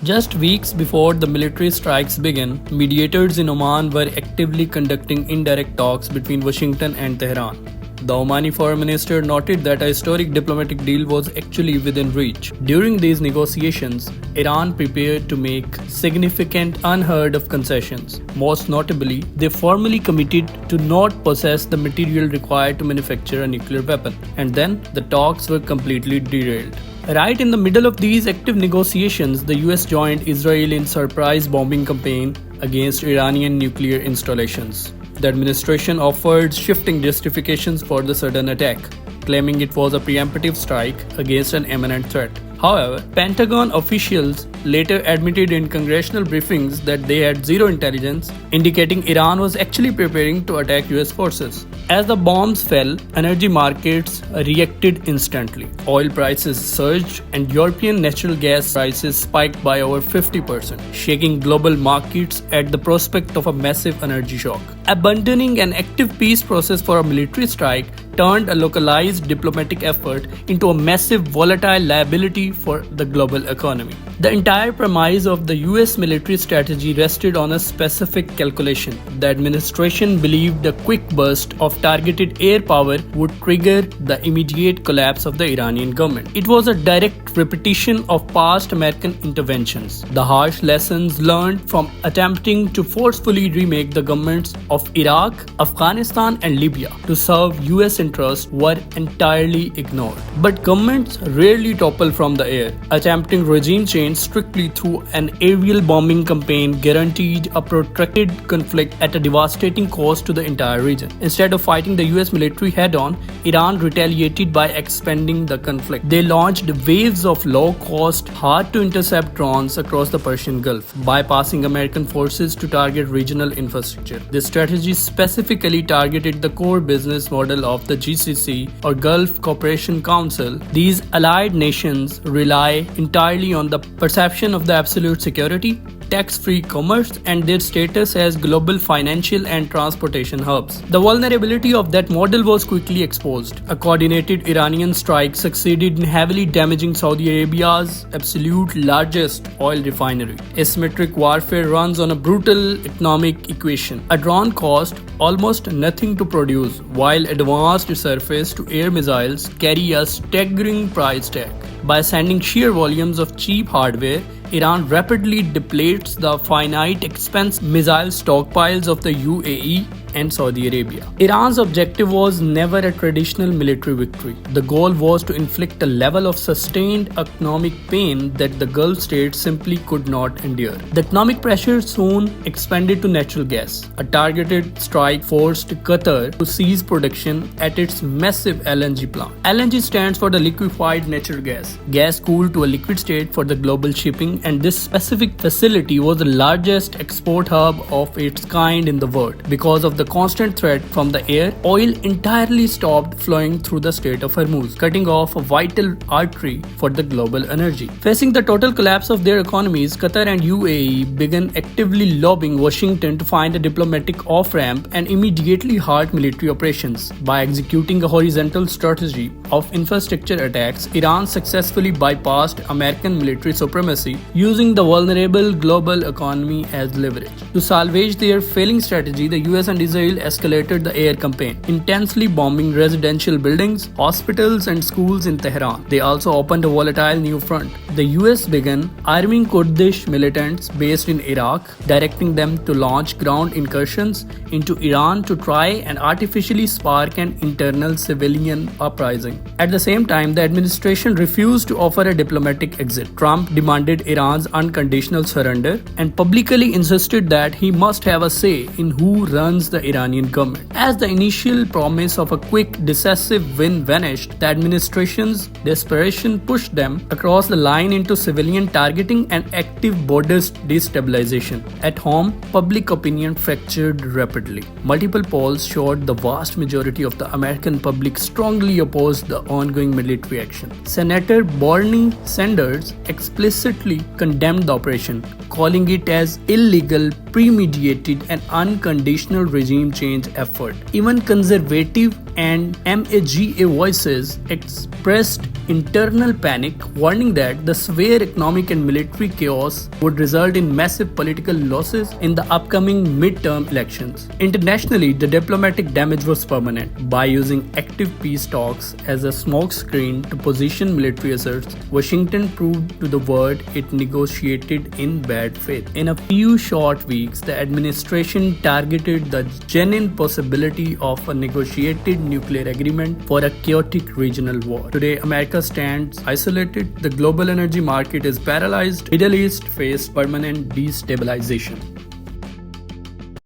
Just weeks before the military strikes began, mediators in Oman were actively conducting indirect talks between Washington and Tehran. The Omani foreign minister noted that a historic diplomatic deal was actually within reach. During these negotiations, Iran prepared to make significant unheard-of concessions. Most notably, they formally committed to not possess the material required to manufacture a nuclear weapon. And then, the talks were completely derailed. Right in the middle of these active negotiations, the US joined Israel in surprise bombing campaign against Iranian nuclear installations. The administration offered shifting justifications for the sudden attack, claiming it was a preemptive strike against an imminent threat. However, Pentagon officials later admitted in congressional briefings that they had zero intelligence, indicating Iran was actually preparing to attack US forces. As the bombs fell, energy markets reacted instantly. Oil prices surged and European natural gas prices spiked by over 50%, shaking global markets at the prospect of a massive energy shock. Abandoning an active peace process for a military strike turned a localized diplomatic effort into a massive volatile liability for the global economy. The entire premise of the US military strategy rested on a specific calculation. The administration believed a quick burst of targeted air power would trigger the immediate collapse of the Iranian government. It was a direct repetition of past American interventions. The harsh lessons learned from attempting to forcefully remake the governments of Iraq, Afghanistan, and Libya to serve US interests were entirely ignored. But governments rarely topple from the air. Attempting regime change strictly through an aerial bombing campaign guaranteed a protracted conflict at a devastating cost to the entire region. Instead of fighting the US military head-on, Iran retaliated by expanding the conflict. They launched waves of low-cost, hard-to-intercept drones across the Persian Gulf, bypassing American forces to target regional infrastructure. This strategy specifically targeted the core business model of the GCC or Gulf Cooperation Council. These allied nations rely entirely on the perception of the absolute security, tax-free commerce, and their status as global financial and transportation hubs. The vulnerability of that model was quickly exposed. A coordinated Iranian strike succeeded in heavily damaging Saudi Arabia's absolute largest oil refinery. Asymmetric warfare runs on a brutal economic equation. A drone cost almost nothing to produce, while advanced surface-to-air missiles carry a staggering price tag. By sending sheer volumes of cheap hardware, Iran rapidly depletes the finite expense missile stockpiles of the UAE and Saudi Arabia. Iran's objective was never a traditional military victory. The goal was to inflict a level of sustained economic pain that the Gulf states simply could not endure. The economic pressure soon expanded to natural gas. A targeted strike forced Qatar to cease production at its massive LNG plant. LNG stands for the liquefied natural gas cooled to a liquid state for the global shipping, and this specific facility was the largest export hub of its kind in the world. Because of the constant threat from the air, oil entirely stopped flowing through the Strait of Hormuz, cutting off a vital artery for the global energy. Facing the total collapse of their economies, Qatar and UAE began actively lobbying Washington to find a diplomatic off-ramp and immediately halt military operations. By executing a horizontal strategy of infrastructure attacks, Iran successfully bypassed American military supremacy, using the vulnerable global economy as leverage. To salvage their failing strategy, the US and Israel escalated the air campaign, intensely bombing residential buildings, hospitals, and schools in Tehran. They also opened a volatile new front. The US began arming Kurdish militants based in Iraq, directing them to launch ground incursions into Iran to try and artificially spark an internal civilian uprising. At the same time, the administration refused to offer a diplomatic exit. Trump demanded Iran's unconditional surrender and publicly insisted that he must have a say in who runs the Iranian government. As the initial promise of a quick, decisive win vanished, the administration's desperation pushed them across the line into civilian targeting and active border destabilization. At home, public opinion fractured rapidly. Multiple polls showed the vast majority of the American public strongly opposed the ongoing military action. Senator Bernie Sanders explicitly condemned the operation, calling it as illegal, premeditated, and unconditional regime change effort. Even conservative and MAGA voices expressed internal panic, warning that the severe economic and military chaos would result in massive political losses in the upcoming midterm elections. Internationally, the diplomatic damage was permanent. By using active peace talks as a smokescreen to position military asserts, Washington proved to the world it negotiated in bad faith. In a few short weeks, the administration targeted the genuine possibility of a negotiated nuclear agreement for a chaotic regional war. Today, America stands isolated, the global energy market is paralyzed, Middle East faced permanent destabilization.